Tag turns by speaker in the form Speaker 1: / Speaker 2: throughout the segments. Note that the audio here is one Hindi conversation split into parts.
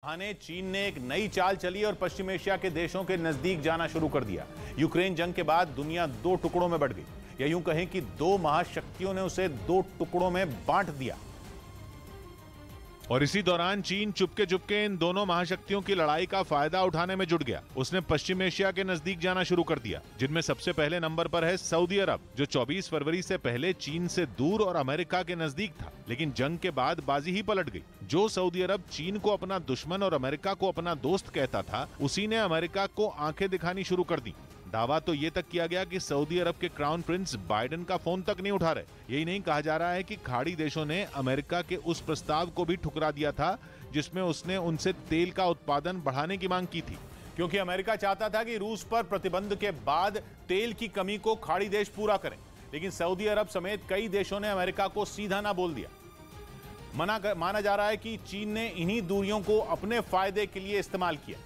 Speaker 1: बहाने चीन ने एक नई चाल चली और पश्चिम एशिया के देशों के नजदीक जाना शुरू कर दिया। यूक्रेन जंग के बाद दुनिया दो टुकड़ों में बढ़ गई, या यूं कहें कि दो महाशक्तियों ने उसे दो टुकड़ों में बांट दिया।
Speaker 2: और इसी दौरान चीन चुपके चुपके इन दोनों महाशक्तियों की लड़ाई का फायदा उठाने में जुट गया। उसने पश्चिम एशिया के नजदीक जाना शुरू कर दिया, जिनमें सबसे पहले नंबर पर है सऊदी अरब, जो 24 फरवरी से पहले चीन से दूर और अमेरिका के नजदीक था, लेकिन जंग के बाद बाजी ही पलट गई। जो सऊदी अरब चीन को अपना दुश्मन और अमेरिका को अपना दोस्त कहता था, उसी ने अमेरिका को आंखें दिखानी शुरू कर दी। दावा तो ये तक किया गया कि सऊदी अरब के क्राउन प्रिंस बाइडेन का फोन तक नहीं उठा रहे। यही नहीं, कहा जा रहा है कि खाड़ी देशों ने अमेरिका के उस प्रस्ताव को भी ठुकरा दिया था जिसमें उसने उनसे तेल का उत्पादन बढ़ाने की मांग की थी,
Speaker 1: क्योंकि अमेरिका चाहता था कि रूस पर प्रतिबंध के बाद तेल की कमी को खाड़ी देश पूरा करें। लेकिन सऊदी अरब समेत कई देशों ने अमेरिका को सीधा ना बोल दिया। माना जा रहा है कि चीन ने इन्हीं दूरियों को अपने फायदे के लिए इस्तेमाल किया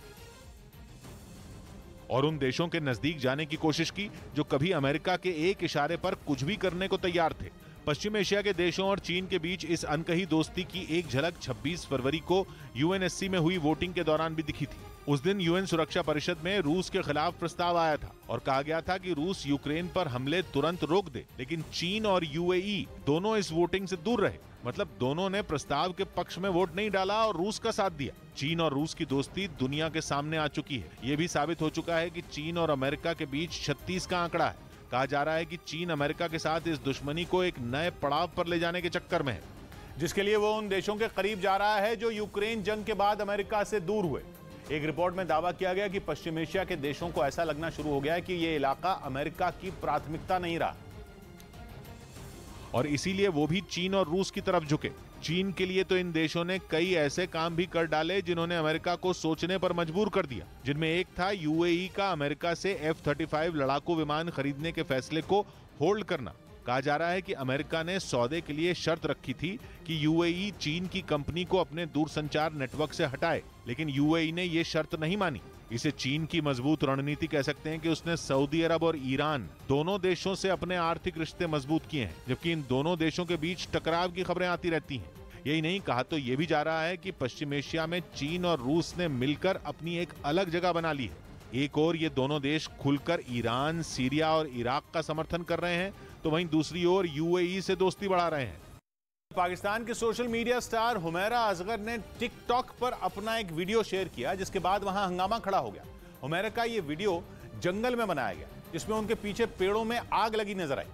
Speaker 2: और उन देशों के नजदीक जाने की कोशिश की जो कभी अमेरिका के एक इशारे पर कुछ भी करने को तैयार थे। पश्चिम एशिया के देशों और चीन के बीच इस अनकही दोस्ती की एक झलक 26 फरवरी को यूएनएससी में हुई वोटिंग के दौरान भी दिखी थी। उस दिन यूएन सुरक्षा परिषद में रूस के खिलाफ प्रस्ताव आया था और कहा गया था कि रूस यूक्रेन पर हमले तुरंत रोक दे, लेकिन चीन और यूएई दोनों इस वोटिंग से दूर रहे। मतलब दोनों ने प्रस्ताव के पक्ष में वोट नहीं डाला और रूस का साथ दिया। चीन और रूस की दोस्ती दुनिया के सामने आ चुकी है। ये भी साबित हो चुका है कि चीन और अमेरिका के बीच 36 का आंकड़ा है। कहा जा रहा है कि चीन अमेरिका के साथ इस दुश्मनी को एक नए पड़ाव पर ले जाने के चक्कर में है,
Speaker 1: जिसके लिए वो उन देशों के करीब जा रहा है जो यूक्रेन जंग के बाद अमेरिका से दूर हुए। एक रिपोर्ट में दावा किया गया कि पश्चिम एशिया के देशों को ऐसा लगना शुरू हो गया है कि ये इलाका अमेरिका की प्राथमिकता नहीं रहा
Speaker 2: और इसीलिए वो भी चीन और रूस की तरफ झुके। चीन के लिए तो इन देशों ने कई ऐसे काम भी कर डाले जिन्होंने अमेरिका को सोचने पर मजबूर कर दिया, जिनमें एक था यूएई का अमेरिका से F-35 लड़ाकू विमान खरीदने के फैसले को होल्ड करना। कहा जा रहा है कि अमेरिका ने सौदे के लिए शर्त रखी थी कि यूएई चीन की कंपनी को अपने दूरसंचार नेटवर्क से हटाए, लेकिन यूएई ने ये शर्त नहीं मानी। इसे चीन की मजबूत रणनीति कह सकते हैं कि उसने सऊदी अरब और ईरान दोनों देशों से अपने आर्थिक रिश्ते मजबूत किए हैं, जबकि इन दोनों देशों के बीच टकराव की खबरें आती रहती हैं। यही नहीं, कहा तो ये भी जा रहा है कि पश्चिम एशिया में चीन और रूस ने मिलकर अपनी एक अलग जगह बना ली है। एक ओर ये दोनों देश खुलकर ईरान, सीरिया और इराक का समर्थन कर रहे हैं, तो वहीं दूसरी ओर यूएई से दोस्ती बढ़ा रहे हैं।
Speaker 1: पाकिस्तान के social media star Humaira Asghar ने टिकटॉक पर अपना एक वीडियो शेयर किया, जिसके बाद वहां हंगामा खड़ा हो गया। हुमैरा का ये वीडियो जंगल में बनाया गया, जिसमें उनके पीछे पेड़ों में आग लगी नजर आई,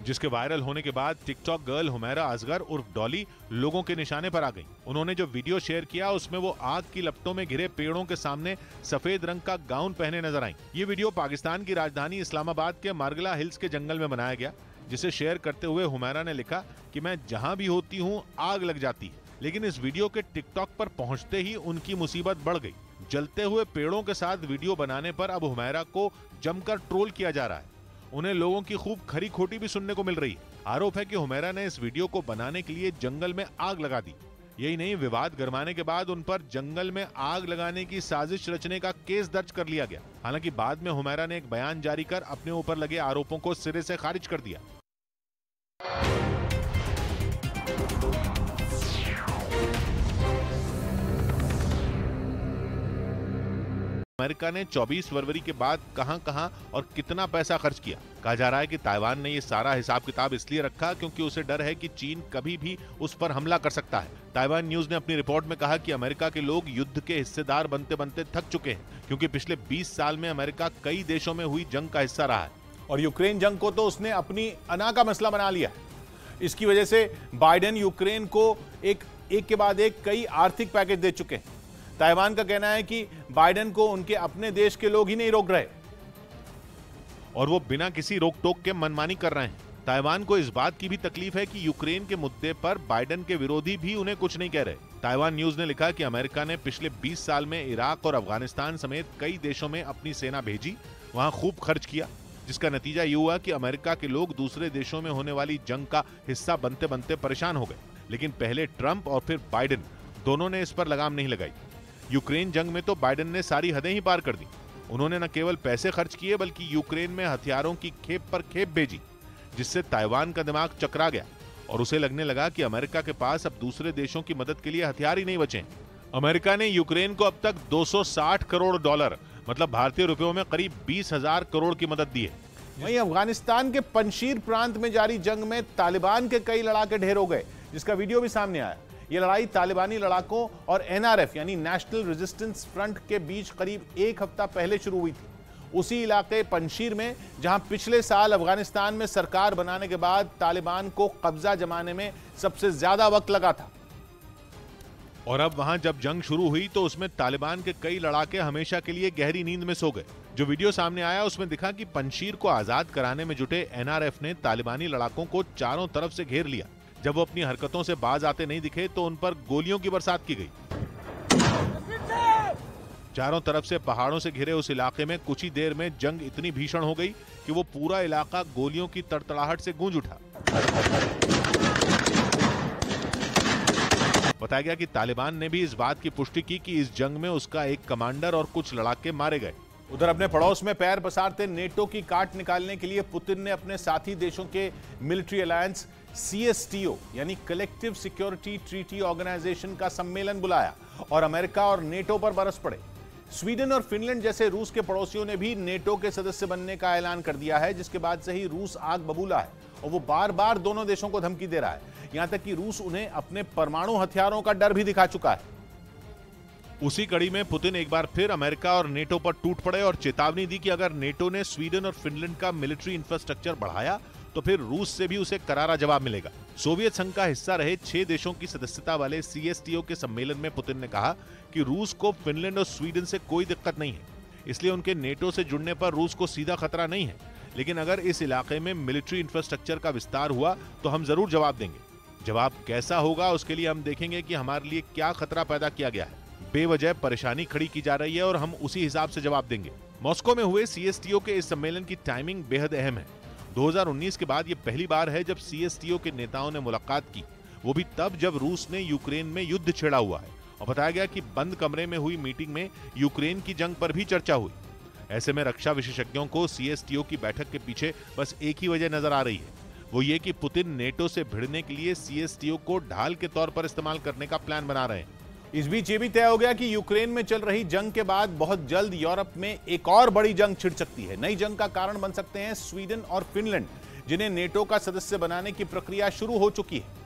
Speaker 2: जिसके वायरल होने के बाद टिकटॉक गर्ल हुमैरा असगर उर्फ डॉली लोगों के निशाने पर आ गई। उन्होंने जो वीडियो शेयर किया उसमें वो आग की लपटों में घिरे पेड़ों के सामने सफेद रंग का गाउन पहने नजर आई। ये वीडियो पाकिस्तान की राजधानी इस्लामाबाद के मारगला हिल्स के जंगल में बनाया गया, जिसे शेयर करते हुए हुमैरा ने लिखा कि मैं जहां भी होती हूं आग लग जाती है। लेकिन इस वीडियो के टिकटॉक पर पहुंचते ही उनकी मुसीबत बढ़ गई। जलते हुए पेड़ों के साथ वीडियो बनाने पर अब हुमैरा को जमकर ट्रोल किया जा रहा है। उन्हें लोगों की खूब खरी खोटी भी सुनने को मिल रही है। आरोप है कि हुमैरा ने इस वीडियो को बनाने के लिए जंगल में आग लगा दी। यही नहीं, विवाद गरमाने के बाद उन पर जंगल में आग लगाने की साजिश रचने का केस दर्ज कर लिया गया। हालांकि बाद में हुमैरा ने एक बयान जारी कर अपने ऊपर लगे आरोपों को सिरे से खारिज कर दिया। अमेरिका ने 24 फरवरी के बाद कहां और कितना पैसा खर्च किया। कहा जा रहा है कि ताइवान ने ये सारा हिसाब किताब इसलिए रखा क्योंकि उसे डर है कि चीन कभी भी उस पर हमला कर सकता है। ताइवान न्यूज ने अपनी रिपोर्ट में कहा कि अमेरिका के लोग युद्ध के हिस्सेदार बनते बनते थक चुके हैं, क्योंकि पिछले 20 साल में अमेरिका कई देशों में हुई जंग का हिस्सा रहा है
Speaker 1: और यूक्रेन जंग को तो उसने अपनी अना का मसला बना लिया। इसकी वजह से बाइडेन यूक्रेन को एक के बाद एक कई आर्थिक पैकेज दे चुके हैं। ताइवान का कहना है कि बाइडेन को उनके अपने देश के लोग ही नहीं रोक रहे
Speaker 2: और वो बिना किसी रोक टोक के मनमानी कर रहे हैं। ताइवान को इस बात की भी तकलीफ है कि यूक्रेन के मुद्दे पर बाइडेन के विरोधी भी उन्हें कुछ नहीं कह रहे। ताइवान न्यूज ने लिखा कि अमेरिका ने पिछले 20 साल में इराक और अफगानिस्तान समेत कई देशों में अपनी सेना भेजी, वहां खूब खर्च किया, जिसका नतीजा ये हुआ कि अमेरिका के लोग दूसरे देशों में होने वाली जंग का हिस्सा बनते बनते परेशान हो गए। लेकिन पहले ट्रंप और फिर बाइडेन दोनों ने इस पर लगाम नहीं लगाई। यूक्रेन जंग में तो बाइडेन ने सारी हदें ही पार कर दी। उन्होंने न केवल पैसे खर्च किए बल्कि यूक्रेन में हथियारों की खेप पर खेप भेजी, जिससे ताइवान का दिमाग चकरा गया और उसे लगने लगा कि अमेरिका के पास अब दूसरे देशों की मदद के लिए हथियार ही नहीं बचे। अमेरिका ने यूक्रेन को अब तक 260 करोड़ डॉलर मतलब भारतीय रुपयों में करीब 20,000 करोड़ की मदद दी है।
Speaker 1: वहीं अफगानिस्तान के पंशीर प्रांत में जारी जंग में तालिबान के कई लड़ाके ढेर हो गए, जिसका वीडियो भी सामने आया। यह लड़ाई तालिबानी लड़ाकों और एनआरएफ यानी नेशनल रेजिस्टेंस फ्रंट के बीच करीब एक हफ्ता पहले शुरू हुई थी, उसी इलाके पंशीर में जहां पिछले साल अफगानिस्तान में सरकार बनाने के बाद तालिबान को कब्जा जमाने में सबसे ज्यादा वक्त लगा था।
Speaker 2: और अब वहां जब जंग शुरू हुई तो उसमें तालिबान के कई लड़ाके हमेशा के लिए गहरी नींद में सो गए। जो वीडियो सामने आया उसमें दिखा कि पंशीर को आजाद कराने में जुटे एनआरएफ ने तालिबानी लड़ाकों को चारों तरफ से घेर लिया। जब वो अपनी हरकतों से बाज आते नहीं दिखे तो उन पर गोलियों की बरसात की गई। चारों तरफ से पहाड़ों से घिरे उस इलाके में कुछ ही देर में जंग इतनी भीषण हो गई कि वो पूरा इलाका गोलियों की तड़तड़ाहट से गूंज उठा। बताया गया कि तालिबान ने भी इस बात की पुष्टि की कि इस जंग में उसका एक कमांडर और कुछ लड़ाके मारे गए।
Speaker 1: उधर अपने पड़ोस में पैर पसारते नेटो की काट निकालने के लिए पुतिन ने अपने साथी देशों के मिलिट्री अलायंस CSTO यानी कलेक्टिव सिक्योरिटी ट्रीटी ऑर्गेनाइजेशन का सम्मेलन बुलाया और अमेरिका और नेटो पर बरस पड़े। स्वीडन और फिनलैंड जैसे रूस के पड़ोसियों ने भी नेटो के सदस्य बनने का ऐलान कर दिया है, जिसके बाद से ही रूस आग बबूला है और वो बार बार दोनों देशों को धमकी दे रहा है। यहां तक कि रूस उन्हें अपने परमाणु हथियारों का डर भी दिखा चुका है।
Speaker 2: उसी कड़ी में पुतिन एक बार फिर अमेरिका और नेटो पर टूट पड़े और चेतावनी दी कि अगर नेटो ने स्वीडन और फिनलैंड का मिलिट्री इंफ्रास्ट्रक्चर बढ़ाया तो फिर रूस से भी उसे करारा जवाब मिलेगा। सोवियत संघ का हिस्सा रहे 6 देशों की सदस्यता वाले CSTO के सम्मेलन में पुतिन ने कहा कि रूस को फिनलैंड और स्वीडन से कोई दिक्कत नहीं है, इसलिए उनके नेटो से जुड़ने पर रूस को सीधा खतरा नहीं है, लेकिन अगर इस इलाके में मिलिट्री इंफ्रास्ट्रक्चर का विस्तार हुआ तो हम जरूर जवाब देंगे। जवाब कैसा होगा उसके लिए हम देखेंगे कि हमारे लिए क्या खतरा पैदा किया गया है। बेवजह परेशानी खड़ी की जा रही है और हम उसी हिसाब से जवाब देंगे। मॉस्को में हुए CSTO के इस सम्मेलन की टाइमिंग बेहद अहम है। 2019 के बाद ये पहली बार है जब CSTO के नेताओं ने मुलाकात की, वो भी तब जब रूस ने यूक्रेन में युद्ध छेड़ा हुआ है। और बताया गया कि बंद कमरे में हुई मीटिंग में यूक्रेन की जंग पर भी चर्चा हुई। ऐसे में रक्षा विशेषज्ञों को CSTO की बैठक के पीछे बस एक ही वजह नजर आ रही है, वो ये कि पुतिन नेटो से भिड़ने के लिए CSTO को ढाल के तौर पर इस्तेमाल करने का प्लान बना रहे हैं।
Speaker 1: इस बीच ये भी तय हो गया कि यूक्रेन में चल रही जंग के बाद बहुत जल्द यूरोप में एक और बड़ी जंग छिड़ सकती है। नई जंग का कारण बन सकते हैं स्वीडन और फिनलैंड, जिन्हें नेटो का सदस्य बनाने की प्रक्रिया शुरू हो चुकी है।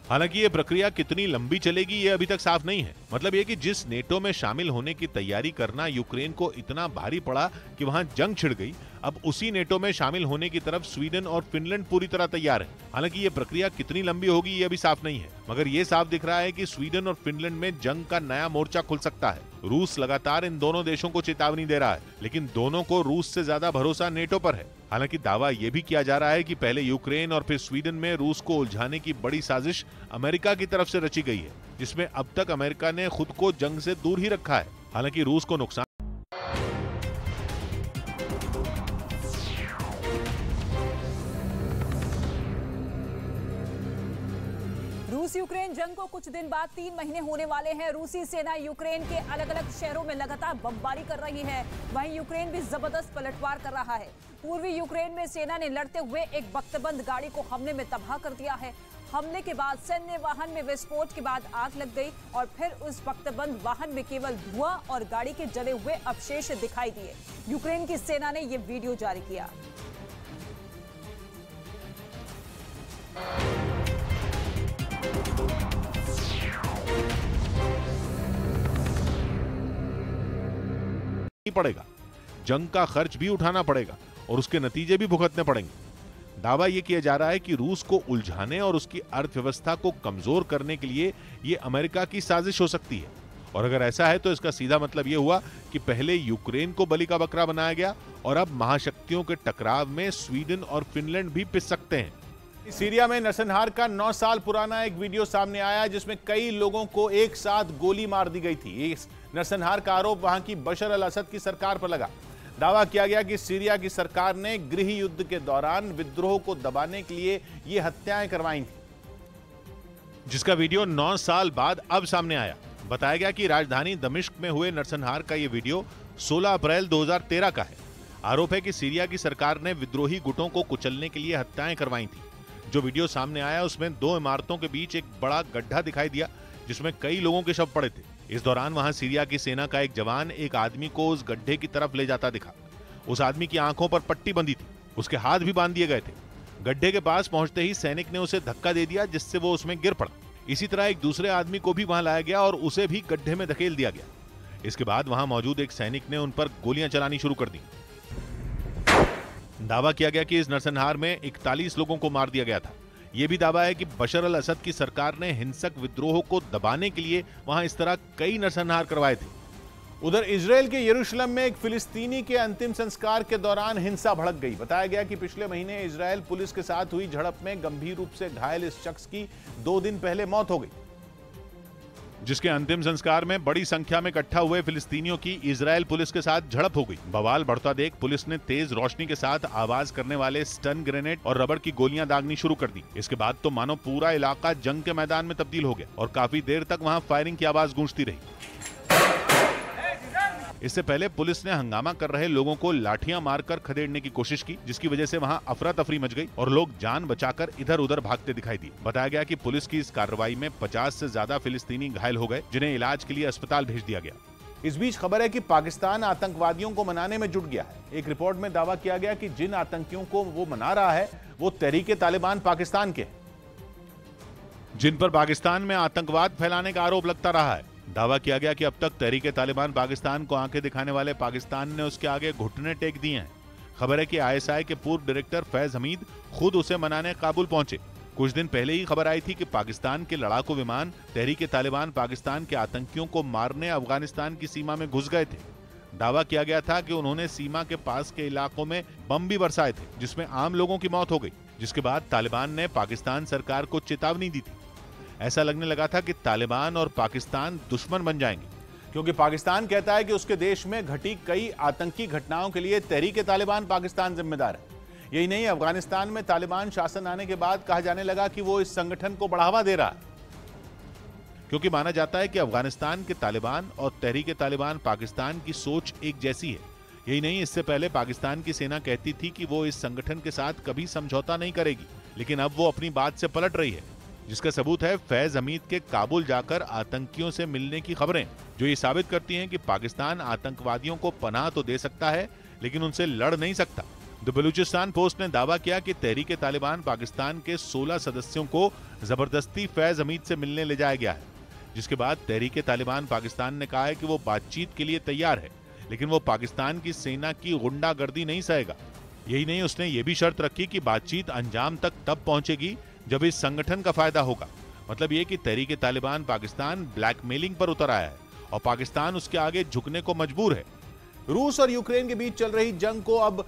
Speaker 2: हालांकि ये प्रक्रिया कितनी लंबी चलेगी ये अभी तक साफ नहीं है। मतलब ये कि जिस नेटो में शामिल होने की तैयारी करना यूक्रेन को इतना भारी पड़ा कि वहां जंग छिड़ गई, अब उसी नेटो में शामिल होने की तरफ स्वीडन और फिनलैंड पूरी तरह तैयार है। हालांकि ये प्रक्रिया कितनी लंबी होगी ये अभी साफ नहीं है, मगर ये साफ दिख रहा है कि स्वीडन और फिनलैंड में जंग का नया मोर्चा खुल सकता है। रूस लगातार इन दोनों देशों को चेतावनी दे रहा है, लेकिन दोनों को रूस से ज्यादा भरोसा नेटो पर है। हालांकि दावा यह भी किया जा रहा है कि पहले यूक्रेन और फिर स्वीडन में रूस को उलझाने की बड़ी साजिश अमेरिका की तरफ से रची गई है, जिसमें अब तक अमेरिका ने खुद को जंग से दूर ही रखा है। हालांकि रूस को नुकसान
Speaker 3: रूस यूक्रेन जंग को कुछ दिन बाद 3 महीने होने वाले हैं। रूसी सेना यूक्रेन के अलग अलग शहरों में लगातार बमबारी कर रही है। वहीं यूक्रेन भी जबरदस्त पलटवार कर रहा है। पूर्वी यूक्रेन में सेना ने लड़ते हुए एक बख्तबंद गाड़ी को हमले में तबाह कर दिया है। हमले के बाद सैन्य वाहन में विस्फोट के बाद आग लग गई और फिर उस बख्तबंद वाहन में केवल धुआं और गाड़ी के जले हुए अवशेष दिखाई दिए। यूक्रेन की सेना ने यह वीडियो जारी किया।
Speaker 2: पड़ेगा, जंग का खर्च भी उठाना पड़ेगा और उसके नतीजे भी भुगतने पड़ेंगे। दावा यह किया जा रहा है कि रूस को उलझाने और उसकी अर्थव्यवस्था को कमजोर करने के लिए यह अमेरिका की साजिश हो सकती है। और अगर ऐसा है तो इसका सीधा मतलब यह हुआ कि पहले यूक्रेन को बलि का बकरा बनाया गया और अब महाशक्तियों के टकराव में स्वीडन और फिनलैंड भी पिस सकते हैं।
Speaker 1: सीरिया में नरसंहार का 9 साल पुराना एक वीडियो सामने आया जिसमें कई लोगों को एक साथ गोली मार दी गई थी। इस नरसंहार का आरोप वहां की बशर अल असद की सरकार पर लगा। दावा किया गया कि सीरिया की सरकार ने गृह युद्ध के दौरान विद्रोह को दबाने के लिए ये हत्याएं करवाई थी,
Speaker 2: जिसका वीडियो 9 साल बाद अब सामने आया। बताया गया कि राजधानी दमिश्क में हुए नरसंहार का यह वीडियो 16 अप्रैल 2013 का है। आरोप है कि सीरिया की सरकार ने विद्रोही गुटों को कुचलने के लिए हत्याएं करवाई थी। जो वीडियो सामने आया उसमें 2 इमारतों के बीच एक बड़ा गड्ढा दिखाई दिया जिसमें कई लोगों के शव पड़े थे। इस दौरान वहां सीरिया की सेना का एक जवान एक आदमी को उस गड्ढे की तरफ ले जाता दिखा। उस आदमी की आंखों पर पट्टी बंधी थी, उसके हाथ भी बांध दिए गए थे। गड्ढे के पास पहुंचते ही सैनिक ने उसे धक्का दे दिया जिससे वो उसमें गिर पड़ा। इसी तरह एक दूसरे आदमी को भी वहां लाया गया और उसे भी गड्ढे में धकेल दिया गया। इसके बाद वहां मौजूद एक सैनिक ने उन पर गोलियां चलानी शुरू कर दी। दावा किया गया कि इस नरसंहार में 41 लोगों को मार दिया गया था। यह भी दावा है कि बशर अल असद की सरकार ने हिंसक विद्रोह को दबाने के लिए वहां इस तरह कई नरसंहार करवाए थे।
Speaker 1: उधर इजराइल के यरूशलेम में एक फिलिस्तीनी के अंतिम संस्कार के दौरान हिंसा भड़क गई। बताया गया कि पिछले महीने इजराइल पुलिस के साथ हुई झड़प में गंभीर रूप से घायल इस शख्स की 2 दिन पहले मौत हो गई,
Speaker 2: जिसके अंतिम संस्कार में बड़ी संख्या में इकट्ठा हुए फिलिस्तीनियों की इजराइल पुलिस के साथ झड़प हो गई। बवाल बढ़ता देख पुलिस ने तेज रोशनी के साथ आवाज करने वाले स्टन ग्रेनेड और रबर की गोलियां दागनी शुरू कर दी। इसके बाद तो मानो पूरा इलाका जंग के मैदान में तब्दील हो गया और काफी देर तक वहां फायरिंग की आवाज गूंजती रही। इससे पहले पुलिस ने हंगामा कर रहे लोगों को लाठियां मारकर खदेड़ने की कोशिश की, जिसकी वजह से वहां अफरा तफरी मच गई और लोग जान बचाकर इधर उधर भागते दिखाई दिए। बताया गया कि पुलिस की इस कार्रवाई में 50 से ज्यादा फिलिस्तीनी घायल हो गए, जिन्हें इलाज के लिए अस्पताल भेज दिया गया।
Speaker 1: इस बीच खबर है कि पाकिस्तान आतंकवादियों को मनाने में जुट गया है। एक रिपोर्ट में दावा किया गया कि जिन आतंकियों को वो मना रहा है वो तहरीके तालिबान पाकिस्तान के हैं,
Speaker 2: जिन पर पाकिस्तान में आतंकवाद फैलाने का आरोप लगता रहा है। दावा किया गया कि अब तक तहरीके तालिबान पाकिस्तान को आंखें दिखाने वाले पाकिस्तान ने उसके आगे घुटने टेक दिए हैं। खबर है कि आईएसआई के पूर्व डायरेक्टर फैज हमीद खुद उसे मनाने काबुल पहुंचे। कुछ दिन पहले ही खबर आई थी कि पाकिस्तान के लड़ाकू विमान तहरीके तालिबान पाकिस्तान के आतंकियों को मारने अफगानिस्तान की सीमा में घुस गए थे। दावा किया गया था कि उन्होंने सीमा के पास के इलाकों में बम भी बरसाए थे, जिसमें आम लोगों की मौत हो गई। जिसके बाद तालिबान ने पाकिस्तान सरकार को चेतावनी दी थी। ऐसा लगने लगा था कि तालिबान और पाकिस्तान दुश्मन बन जाएंगे,
Speaker 1: क्योंकि पाकिस्तान कहता है कि उसके देश में घटी कई आतंकी घटनाओं के लिए तहरीके तालिबान पाकिस्तान जिम्मेदार है। यही नहीं, अफगानिस्तान में तालिबान शासन आने के बाद कहा जाने लगा कि वो इस संगठन को बढ़ावा दे रहा है,
Speaker 2: क्योंकि माना जाता है कि अफगानिस्तान के तालिबान और तहरीके तालिबान पाकिस्तान की सोच एक जैसी है। यही नहीं, इससे पहले पाकिस्तान की सेना कहती थी कि वो इस संगठन के साथ कभी समझौता नहीं करेगी, लेकिन अब वो अपनी बात से पलट रही है, जिसका सबूत है फैज हमीद के काबुल जाकर आतंकियों से मिलने की खबरें, जो ये साबित करती हैं कि पाकिस्तान आतंकवादियों को पनाह तो दे सकता है लेकिन उनसे लड़ नहीं सकता। द बलूचिस्तान पोस्ट ने दावा किया कि तहरीके तालिबान पाकिस्तान के 16 सदस्यों को जबरदस्ती फैज हमीद से मिलने ले जाया गया है, जिसके बाद तहरीके तालिबान पाकिस्तान ने कहा है कि वो बातचीत के लिए तैयार है, लेकिन वो पाकिस्तान की सेना की गुंडागर्दी नहीं सहेगा। यही नहीं, उसने ये भी शर्त रखी कि बातचीत अंजाम तक तब पहुंचेगी जब इस संगठन का फायदा होगा। मतलब ये कि तहरीके तालिबान पाकिस्तान ब्लैकमेलिंग पर उतर आया है और पाकिस्तान उसके आगे झुकने को मजबूर है।
Speaker 1: रूस और यूक्रेन के बीच चल रही जंग को अब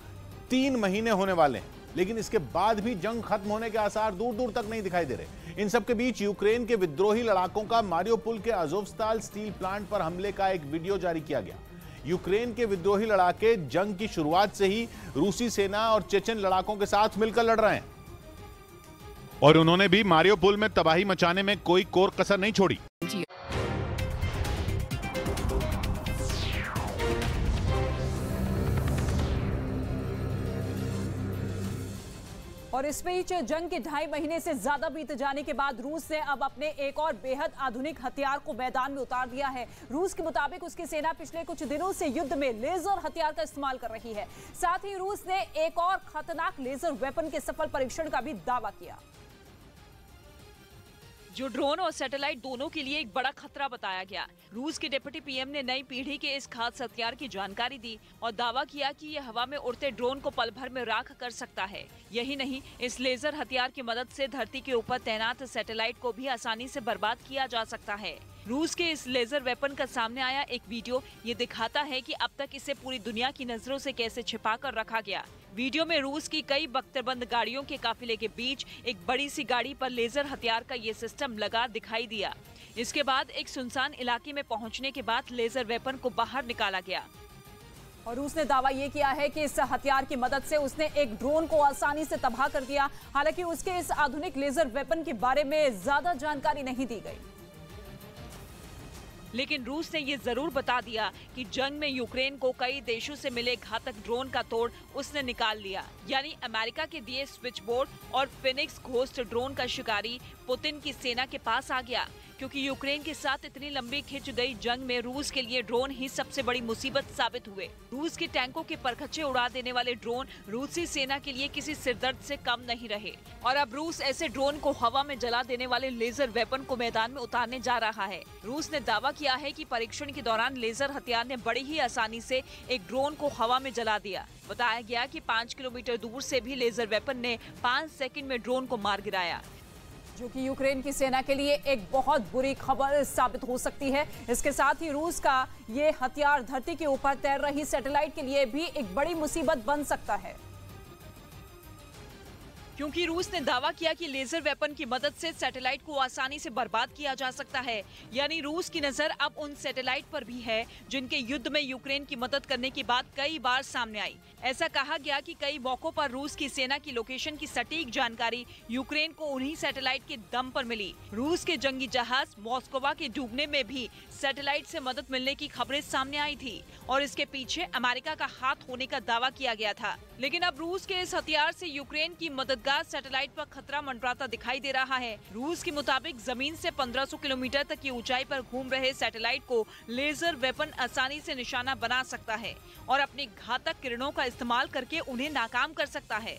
Speaker 1: 3 महीने होने वाले हैं, लेकिन इसके बाद भी जंग खत्म होने के आसार दूर दूर तक नहीं दिखाई दे रहे। इन सब के बीच यूक्रेन के विद्रोही लड़ाकों का मारियोपोल के अज़ोवस्ताल स्टील प्लांट पर हमले का एक वीडियो जारी किया गया। यूक्रेन के विद्रोही लड़ाके जंग की शुरुआत से ही रूसी सेना और चेचन लड़ाकों के साथ मिलकर लड़ रहे हैं
Speaker 2: और उन्होंने भी मारियोपोल में तबाही मचाने में कोई कोर कसर नहीं छोड़ी।
Speaker 3: और इस बीच जंग के 2.5 महीने से ज्यादा बीत जाने के बाद रूस ने अब अपने एक और बेहद आधुनिक हथियार को मैदान में उतार दिया है। रूस के मुताबिक उसकी सेना पिछले कुछ दिनों से युद्ध में लेजर हथियार का इस्तेमाल कर रही है। साथ ही रूस ने एक और खतरनाक लेजर वेपन के सफल परीक्षण का भी दावा किया,
Speaker 4: जो ड्रोन और सैटेलाइट दोनों के लिए एक बड़ा खतरा बताया गया। रूस के डिप्टी पीएम ने नई पीढ़ी के इस खास हथियार की जानकारी दी और दावा किया कि यह हवा में उड़ते ड्रोन को पल भर में राख कर सकता है। यही नहीं, इस लेजर हथियार की मदद से धरती के ऊपर तैनात सैटेलाइट को भी आसानी से बर्बाद किया जा सकता है। रूस के इस लेजर वेपन का सामने आया एक वीडियो ये दिखाता है कि अब तक इसे पूरी दुनिया की नजरों से कैसे छिपा कर रखा गया। वीडियो में रूस की कई बख्तरबंद गाड़ियों के काफिले के बीच एक बड़ी सी गाड़ी पर लेजर हथियार का ये सिस्टम लगा दिखाई दिया। इसके बाद एक सुनसान इलाके में पहुंचने के बाद लेजर वेपन को बाहर निकाला गया।
Speaker 3: और रूस ने दावा ये किया है कि इस हथियार की मदद से उसने एक ड्रोन को आसानी से तबाह कर दिया। हालांकि उसके इस आधुनिक लेजर वेपन के बारे में ज्यादा जानकारी नहीं दी गई।
Speaker 4: लेकिन रूस ने ये जरूर बता दिया कि जंग में यूक्रेन को कई देशों से मिले घातक ड्रोन का तोड़ उसने निकाल लिया। यानी अमेरिका के दिए स्विच बोर्ड और फिनिक्स घोस्ट ड्रोन का शिकारी पुतिन की सेना के पास आ गया, क्योंकि यूक्रेन के साथ इतनी लंबी खिंच गई जंग में रूस के लिए ड्रोन ही सबसे बड़ी मुसीबत साबित हुए। रूस के टैंकों के परखच्चे उड़ा देने वाले ड्रोन रूसी सेना के लिए किसी सिरदर्द से कम नहीं रहे और अब रूस ऐसे ड्रोन को हवा में जला देने वाले लेजर वेपन को मैदान में उतारने जा रहा है। रूस ने दावा किया है कि परीक्षण के दौरान लेजर हथियार ने बड़ी ही आसानी से एक ड्रोन को हवा में जला दिया। बताया गया कि 5 किलोमीटर दूर से भी लेजर वेपन ने 5 सेकंड में ड्रोन को मार गिराया,
Speaker 3: जो कि यूक्रेन की सेना के लिए एक बहुत बुरी खबर साबित हो सकती है। इसके साथ ही रूस का ये हथियार धरती के ऊपर तैर रही सैटेलाइट के लिए भी एक बड़ी मुसीबत बन सकता है,
Speaker 4: क्योंकि रूस ने दावा किया कि लेजर वेपन की मदद से सैटेलाइट को आसानी से बर्बाद किया जा सकता है। यानी रूस की नजर अब उन सैटेलाइट पर भी है जिनके युद्ध में यूक्रेन की मदद करने की बात कई बार सामने आई। ऐसा कहा गया कि कई मौकों पर रूस की सेना की लोकेशन की सटीक जानकारी यूक्रेन को उन्हीं सैटेलाइट के दम पर मिली। रूस के जंगी जहाज मॉस्कोवा के डूबने में भी सैटेलाइट से मदद मिलने की खबरें सामने आई थी और इसके पीछे अमेरिका का हाथ होने का दावा किया गया था। लेकिन अब रूस के इस हथियार से यूक्रेन की मददगार सैटेलाइट पर खतरा मंडराता दिखाई दे रहा है। रूस के मुताबिक जमीन से 1500 किलोमीटर तक की ऊंचाई पर घूम रहे सैटेलाइट को लेजर वेपन आसानी से निशाना बना सकता है और अपनी घातक किरणों का इस्तेमाल करके उन्हें नाकाम कर सकता है।